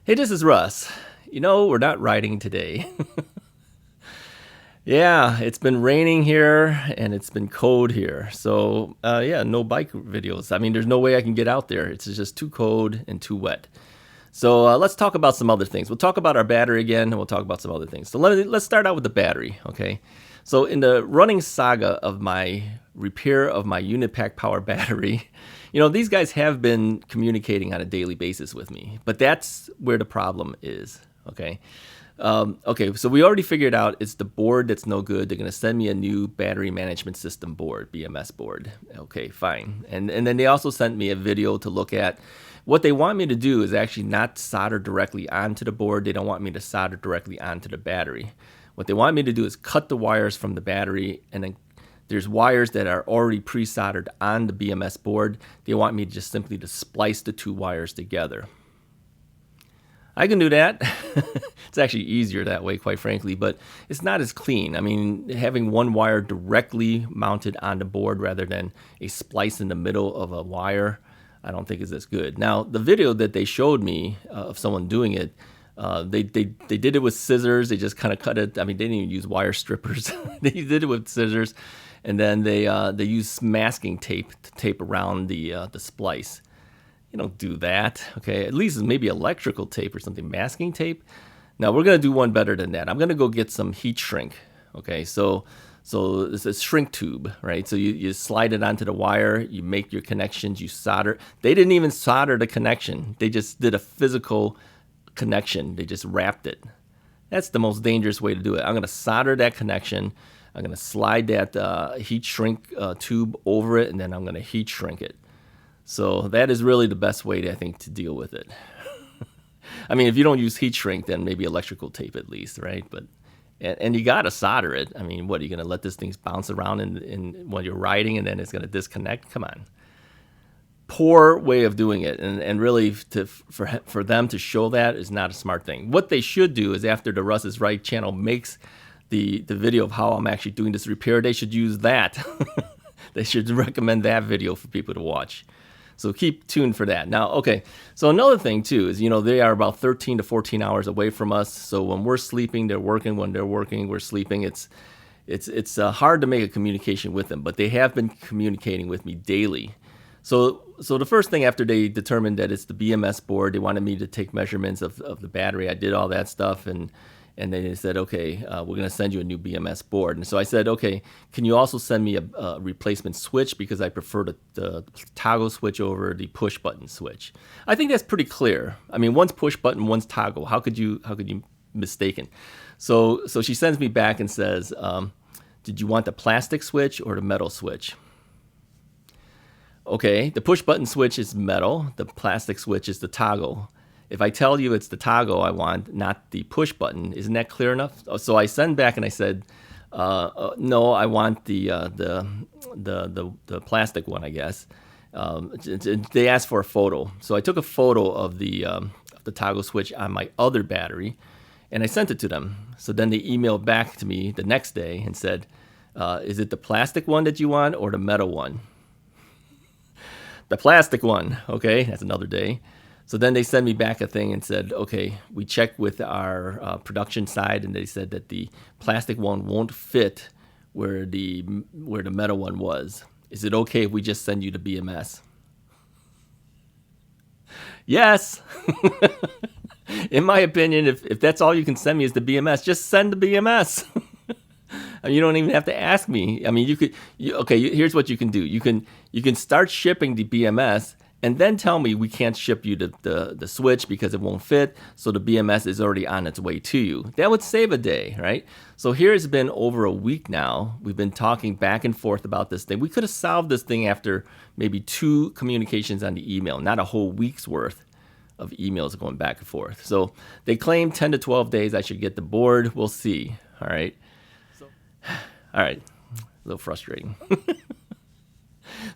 Hey, this is Russ. We're not riding today. Yeah, it's been raining here and it's been cold here. So, yeah, no bike videos. I mean, there's no way I can get out there. It's just too cold and too wet. So, let's talk about some other things. We'll talk about our battery again and we'll talk about some other things. So, let's start out with the battery, okay? So, in the running saga of my repair of my Unipack Power battery, these guys have been communicating on a daily basis with me, but that's where the problem is, okay? Okay, so we already figured out it's the board that's no good. They're going to send me a new battery management system board, BMS board. Okay, fine. And then they also sent me a video to look at. What they want me to do is actually not solder directly onto the board. They don't want me to solder directly onto the battery. What they want me to do is cut the wires from the battery, and then there's wires that are already pre-soldered on the BMS board. They want me just simply to splice the two wires together. I can do that. It's actually easier that way, quite frankly, but it's not as clean. I mean, having one wire directly mounted on the board rather than a splice in the middle of a wire, I don't think is as good. Now, the video that they showed me of someone doing it, they did it with scissors. They just kind of cut it. I mean, they didn't even use wire strippers. They did it with scissors, and then they used masking tape to tape around the splice. You don't do that, okay? At least maybe electrical tape or something, masking tape. Now we're gonna do one better than that. I'm gonna go get some heat shrink, okay? So it's a shrink tube, right? So you slide it onto the wire, you make your connections, you solder. They didn't even solder the connection. They just did a physical connection. They just wrapped it. That's the most dangerous way to do it. I'm gonna solder that connection. I'm gonna slide that heat shrink tube over it, and then I'm gonna heat shrink it. So that is really the best way, I think, to deal with it. I mean, if you don't use heat shrink, then maybe electrical tape at least, right? But and you gotta solder it. I mean, what are you gonna let this thing bounce around in while you're riding, and then it's gonna disconnect? Come on, poor way of doing it. And really, for them to show that is not a smart thing. What they should do is after the Russ's Ride channel makes the video of how I'm actually doing this repair, they should use that. They should recommend that video for people to watch. So keep tuned for that. Now, okay, so another thing too is, they are about 13 to 14 hours away from us. So when we're sleeping, they're working. When they're working, we're sleeping. It's hard to make a communication with them, but they have been communicating with me daily. So the first thing after they determined that it's the BMS board, they wanted me to take measurements of the battery. I did all that stuff, and then they said, okay, we're going to send you a new BMS board. And so I said, okay, can you also send me a replacement switch, because I prefer the toggle switch over the push button switch. I think that's pretty clear. I mean, one's push button, one's toggle. How could you mistaken? So she sends me back and says, did you want the plastic switch or the metal switch? Okay, the push button switch is metal. The plastic switch is the toggle. If I tell you it's the toggle I want, not the push button, isn't that clear enough? So I send back and I said, no, I want the plastic one, I guess. They asked for a photo, so I took a photo of the toggle switch on my other battery, and I sent it to them. So then they emailed back to me the next day and said, is it the plastic one that you want or the metal one? The plastic one. Okay, that's another day. So then they sent me back a thing and said, okay, we checked with our production side, and they said that the plastic one won't fit where the metal one was. Is it okay if we just send you the BMS? Yes. In my opinion, if that's all you can send me is the BMS, just send the BMS. I mean, you don't even have to ask me. I mean, here's what you can do. You can start shipping the BMS, and then tell me we can't ship you the switch because it won't fit, so the BMS is already on its way to you. That would save a day, right? So here it's been over a week now. We've been talking back and forth about this thing. We could have solved this thing after maybe 2 communications on the email, not a whole week's worth of emails going back and forth. So they claim 10 to 12 days I should get the board. We'll see, all right? All right, a little frustrating.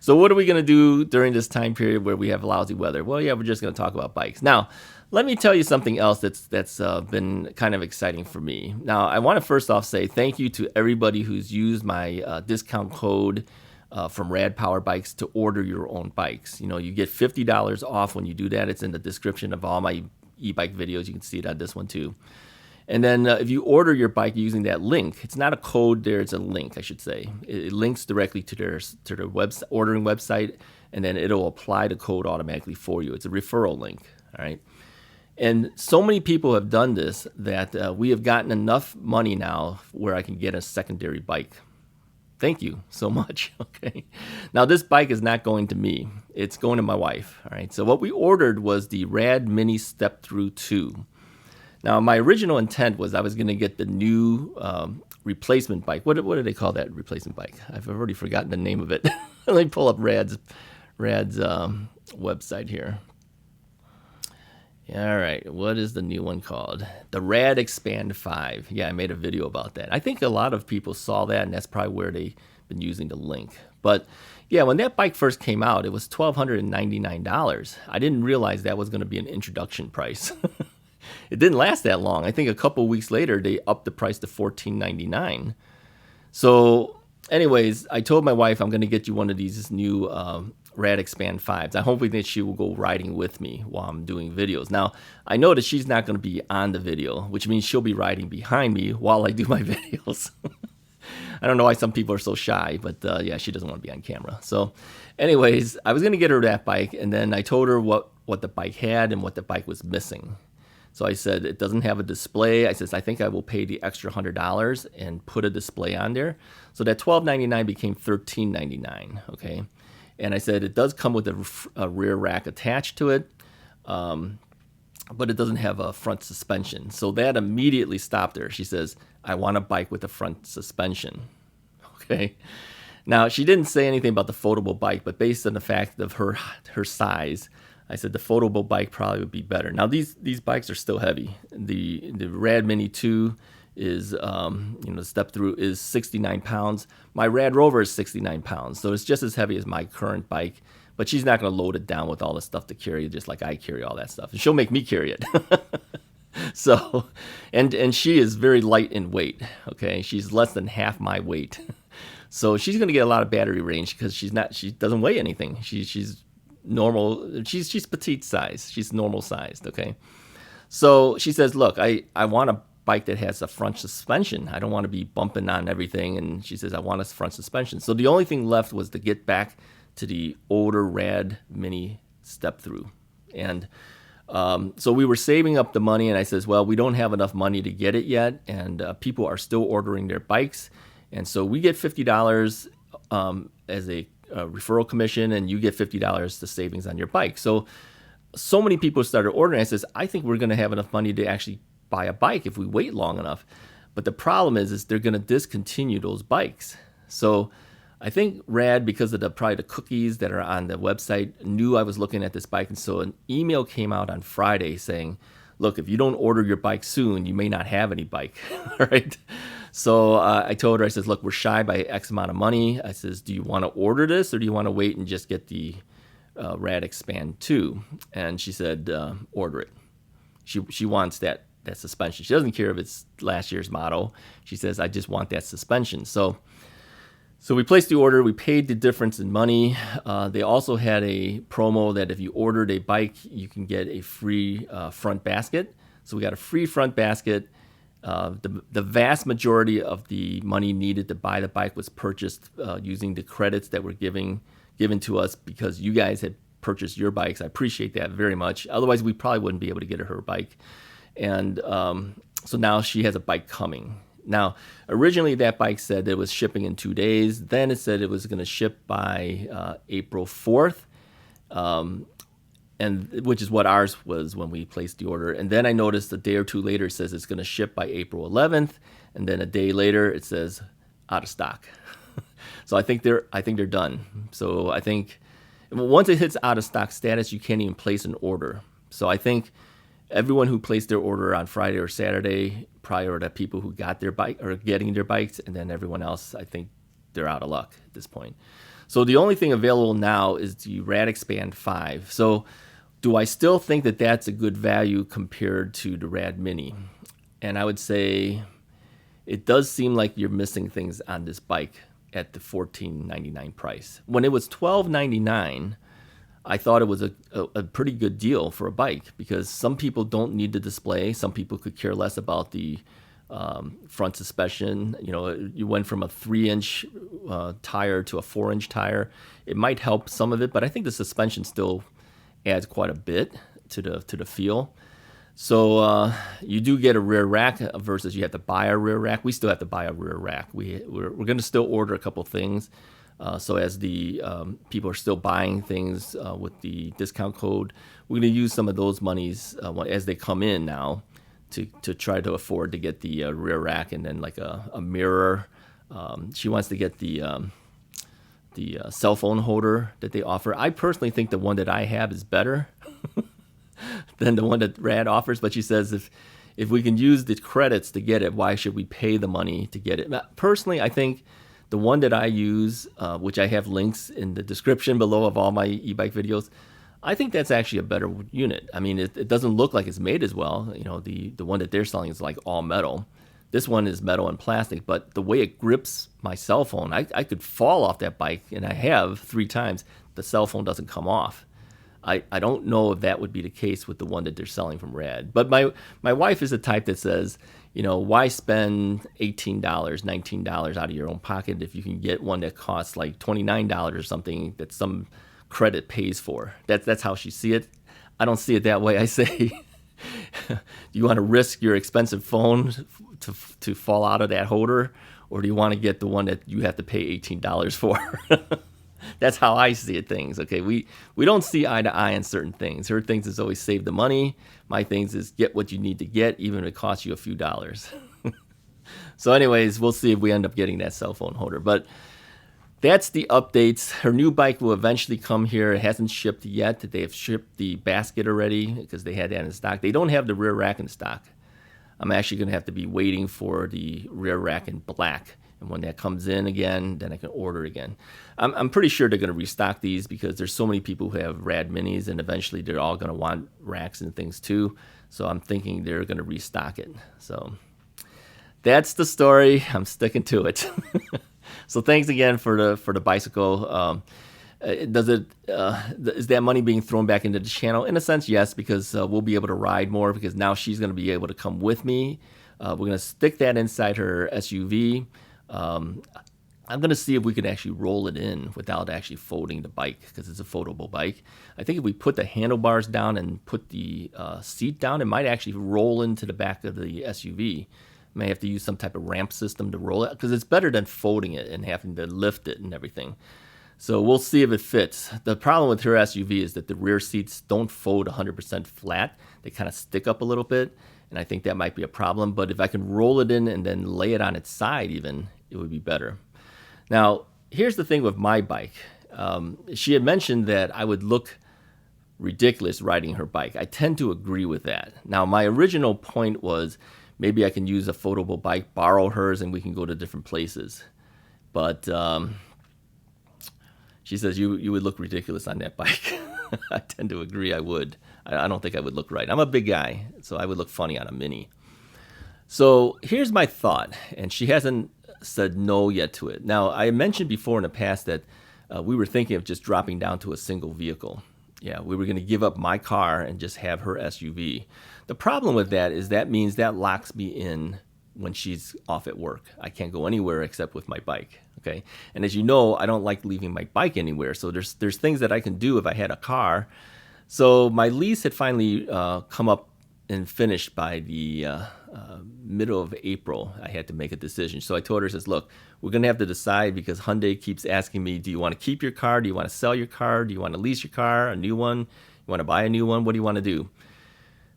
So what are we going to do during this time period where we have lousy weather? Well, yeah, we're just going to talk about bikes. Now, let me tell you something else that's been kind of exciting for me. Now, I want to first off say thank you to everybody who's used my discount code from RAD Power Bikes to order your own bikes. You get $50 off when you do that. It's in the description of all my e-bike videos. You can see it on this one too. And then if you order your bike using that link, it's not a code there, it's a link, I should say. It links directly to their website, ordering website, and then it'll apply the code automatically for you. It's a referral link, all right? And so many people have done this that we have gotten enough money now where I can get a secondary bike. Thank you so much, okay? Now, this bike is not going to me. It's going to my wife, all right? So what we ordered was the RadMini Step Through 2. Now, my original intent was I was going to get the new replacement bike. What do they call that replacement bike? I've already forgotten the name of it. Let me pull up RAD's website here. All right, what is the new one called? The RAD Expand 5. Yeah, I made a video about that. I think a lot of people saw that, and that's probably where they've been using the link. But yeah, when that bike first came out, it was $1,299. I didn't realize that was going to be an introduction price. It didn't last that long. I think a couple of weeks later, they upped the price to $1,499. So anyways, I told my wife I'm going to get you one of these new RAD Expand 5s. I'm hoping that she will go riding with me while I'm doing videos. Now, I know that she's not going to be on the video, which means she'll be riding behind me while I do my videos. I don't know why some people are so shy, but yeah, she doesn't want to be on camera. So anyways, I was going to get her that bike, and then I told her what the bike had and what the bike was missing. So I said, it doesn't have a display. I says, I think I will pay the extra $100 and put a display on there. So that $1,299 became $1,399, okay? And I said, it does come with a rear rack attached to it, but it doesn't have a front suspension. So that immediately stopped her. She says, I want a bike with a front suspension, okay? Now, she didn't say anything about the foldable bike, but based on the fact of her size, I said the foldable bike probably would be better. Now, these bikes are still heavy. The RadMini 2 is, the step through is 69 pounds. My Rad Rover is 69 pounds, so it's just as heavy as my current bike, but she's not going to load it down with all the stuff to carry, just like I carry all that stuff. And she'll make me carry it. So, and she is very light in weight, okay? She's less than half my weight. So she's going to get a lot of battery range because she doesn't weigh anything. She's normal. She's petite size. She's normal sized, okay? So she says, look, I want a bike that has a front suspension. I don't want to be bumping on everything. And she says, I want a front suspension. So the only thing left was to get back to the older RadMini step through. And so we were saving up the money, and I says, well, we don't have enough money to get it yet, and people are still ordering their bikes. And so we get $50 as a referral commission, and you get $50 to savings on your bike. So many people started ordering. I says, I think we're going to have enough money to actually buy a bike if we wait long enough. But the problem is they're going to discontinue those bikes. So I think Rad, because of probably the cookies that are on the website, knew I was looking at this bike. And so an email came out on Friday saying, look, if you don't order your bike soon, you may not have any bike, right? So I told her, I says, look, we're shy by X amount of money. I says, do you want to order this, or do you want to wait and just get the RAD Expand 2? And she said, order it. She wants that suspension. She doesn't care if it's last year's model. She says, I just want that suspension. So we placed the order. We paid the difference in money. They also had a promo that if you ordered a bike, you can get a free front basket. So we got a free front basket. The vast majority of the money needed to buy the bike was purchased using the credits that were given to us because you guys had purchased your bikes. I appreciate that very much. Otherwise, we probably wouldn't be able to get her bike. And so now she has a bike coming. Now, originally that bike said that it was shipping in 2 days. Then it said it was going to ship by April 4th, and which is what ours was when we placed the order. And then I noticed a day or two later it says it's going to ship by April 11th, and then a day later it says out of stock. So I think they're done. So I think once it hits out of stock status, you can't even place an order. So I think everyone who placed their order on Friday or Saturday prior to people who got their bike or getting their bikes, and then everyone else, I think they're out of luck at this point. So the only thing available now is the RAD Expand 5. So do I still think that that's a good value compared to the RadMini? And I would say it does seem like you're missing things on this bike at the $1,499 price. When it was $1,299, I thought it was a pretty good deal for a bike because some people don't need the display. Some people could care less about the front suspension. You know, you went from a 3-inch tire to a 4-inch tire. It might help some of it, but I think the suspension still adds quite a bit to the feel. So you do get a rear rack versus you have to buy a rear rack. We still have to buy a rear rack. We're going to still order a couple things. So as the people are still buying things with the discount code, we're going to use some of those monies as they come in now to try to afford to get the rear rack and then like a mirror. She wants to get the cell phone holder that they offer. I personally think the one that I have is better than the one that RAD offers, but she says if we can use the credits to get it, why should we pay the money to get it? Personally, I think the one that I use, which I have links in the description below of all my e-bike videos, I think that's actually a better unit. I mean, it doesn't look like it's made as well. You know, the one that they're selling is like all metal. This one is metal and plastic, but the way it grips my cell phone, I could fall off that bike, and I have 3 times. The cell phone doesn't come off. I don't know if that would be the case with the one that they're selling from RAD. But my wife is the type that says, you know, why spend $18, $19 out of your own pocket if you can get one that costs like $29 or something that some credit pays for? That's how she see it. I don't see it that way. I say, do you want to risk your expensive phone to fall out of that holder, or do you want to get the one that you have to pay $18 for? That's how I see it, things. Okay, we don't see eye to eye on certain things. Her things is always save the money. My things is get what you need to get, even if it costs you a few dollars. So anyways, we'll see if we end up getting that cell phone holder. But that's the updates. Her new bike will eventually come here. It hasn't shipped yet. They have shipped the basket already because they had that in stock. They don't have the rear rack in stock. I'm actually going to have to be waiting for the rear rack in black. And when that comes in again, then I can order again. I'm pretty sure they're going to restock these because there's so many people who have RadMinis, and eventually they're all going to want racks and things too. So I'm thinking they're going to restock it. So that's the story. I'm sticking to it. So thanks again for the bicycle. Is that money being thrown back into the channel? In a sense, yes, because we'll be able to ride more because now she's going to be able to come with me. We're going to stick that inside her SUV. I'm going to see if we can actually roll it in without actually folding the bike because it's a foldable bike. I think if we put the handlebars down and put the seat down, it might actually roll into the back of the SUV. May have to use some type of ramp system to roll it because it's better than folding it and having to lift it and everything. So we'll see if it fits. The problem with her SUV is that the rear seats don't fold 100% flat. They kind of stick up a little bit, and I think that might be a problem. But if I can roll it in and then lay it on its side even, it would be better. Now, here's the thing with my bike. She had mentioned that I would look ridiculous riding her bike. I tend to agree with that. Now, my original point was maybe I can use a foldable bike, borrow hers, and we can go to different places. But she says you would look ridiculous on that bike. I tend to agree I would. I don't think I would look right. I'm a big guy, so I would look funny on a Mini. So here's my thought, and she hasn't said no yet to it. Now, I mentioned before in the past that we were thinking of just dropping down to a single vehicle. Yeah, we were going to give up my car and just have her SUV. The problem with that is that means that locks me in when she's off at work. I can't go anywhere except with my bike. Okay, and as you know, I don't like leaving my bike anywhere. So there's things that I can do if I had a car. So my lease had finally come up and finished by the middle of April. I had to make a decision. So I told her, says, look, we're going to have to decide because Hyundai keeps asking me, do you want to keep your car? Do you want to sell your car? Do you want to lease your car, a new one? You want to buy a new one? What do you want to do?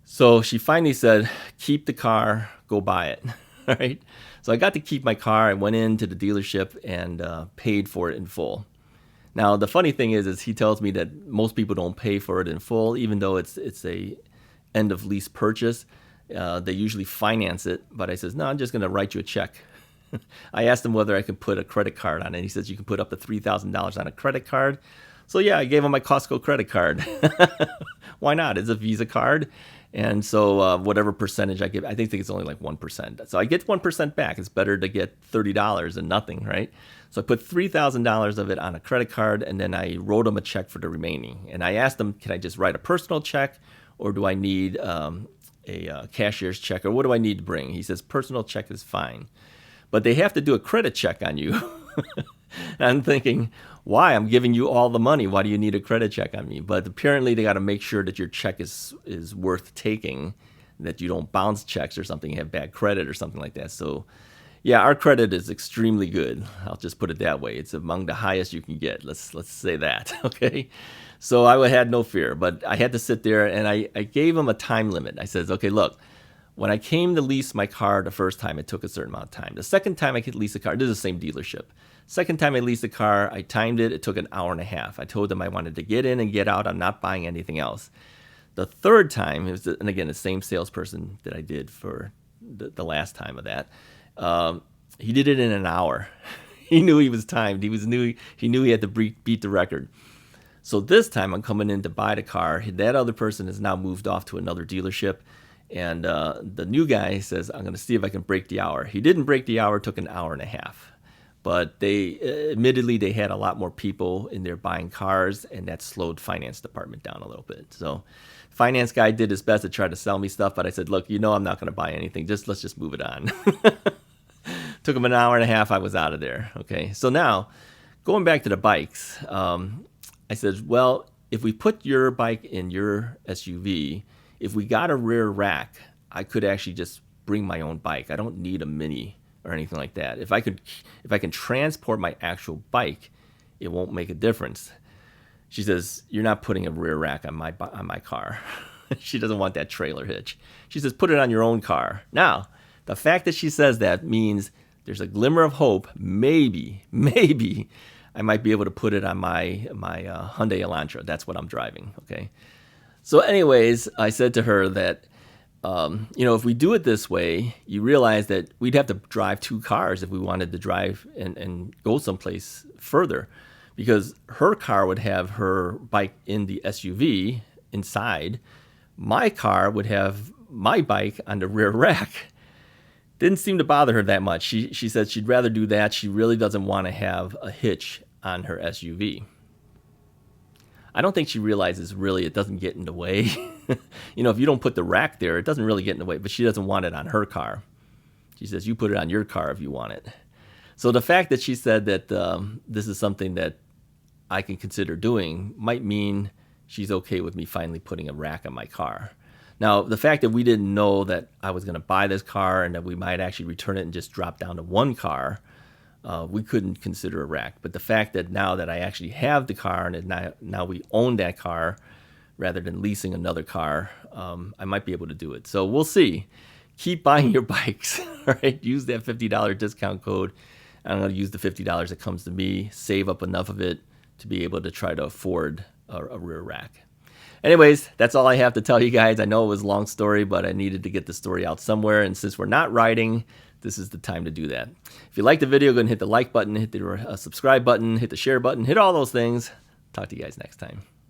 So she finally said, keep the car, go buy it. All right. So I got to keep my car. I went into the dealership and paid for it in full. Now, the funny thing is he tells me that most people don't pay for it in full, even though it's a end of lease purchase. They usually finance it, but I says, no, I'm just going to write you a check. I asked him whether I could put a credit card on it. He says you can put up to $3,000 on a credit card. So yeah, I gave him my Costco credit card. Why not? It's a Visa card, And so whatever percentage I give, I think it's only like 1%. So I get 1% back. It's better to get $30 than nothing, right? So I put $3,000 of it on a credit card, and then I wrote them a check for the remaining. And I asked them, can I just write a personal check, or do I need a cashier's check, or what do I need to bring? He says personal check is fine, but they have to do a credit check on you. I'm thinking, why? I'm giving you all the money. Why do you need a credit check on me? But apparently they got to make sure that your check is worth taking, that you don't bounce checks or something, have bad credit or something like that. So yeah, our credit is extremely good. I'll just put it that way. It's among the highest you can get. Let's say that, okay? So I had no fear, but I had to sit there, and I gave him a time limit. I says, okay, look, when I came to lease my car the first time, it took a certain amount of time. The second time I could lease a car, this is the same dealership. Second time I leased a car, I timed it. It took an hour and a half. I told them I wanted to get in and get out. I'm not buying anything else. The third time, and again, the same salesperson that I did for the last time of that, he did it in an hour. He knew he was timed. He knew he had to beat the record. So this time I'm coming in to buy the car. That other person has now moved off to another dealership. And the new guy says, I'm going to see if I can break the hour. He didn't break the hour. It took an hour and a half. But admittedly, they had a lot more people in there buying cars, and that slowed finance department down a little bit. So finance guy did his best to try to sell me stuff, but I said, look, I'm not going to buy anything. Let's just move it on. Took him an hour and a half. I was out of there. Okay. So now going back to the bikes, I said, well, if we put your bike in your SUV, if we got a rear rack, I could actually just bring my own bike. I don't need a Mini or anything like that. If I can transport my actual bike, it won't make a difference. She says, you're not putting a rear rack on my car. She doesn't want that trailer hitch. She says, put it on your own car. Now, the fact that she says that means there's a glimmer of hope. Maybe I might be able to put it on my Hyundai Elantra. That's what I'm driving. Okay. So anyways, I said to her that, if we do it this way, you realize that we'd have to drive two cars if we wanted to drive and go someplace further, because her car would have her bike in the SUV inside. My car would have my bike on the rear rack. Didn't seem to bother her that much. She said she'd rather do that. She really doesn't want to have a hitch on her SUV. I don't think she realizes really it doesn't get in the way. If you don't put the rack there, it doesn't really get in the way, but she doesn't want it on her car. She says, you put it on your car if you want it. So the fact that she said that this is something that I can consider doing might mean she's okay with me finally putting a rack on my car. Now, the fact that we didn't know that I was going to buy this car and that we might actually return it and just drop down to one car, we couldn't consider a rack. But the fact that now that I actually have the car and now we own that car rather than leasing another car, I might be able to do it. So we'll see. Keep buying your bikes, all right? Use that $50 discount code. I'm going to use the $50 that comes to me, save up enough of it to be able to try to afford a rear rack. Anyways, that's all I have to tell you guys. I know it was a long story, but I needed to get the story out somewhere. And since we're not riding, this is the time to do that. If you like the video, go ahead and hit the like button, hit the subscribe button, hit the share button, hit all those things. Talk to you guys next time.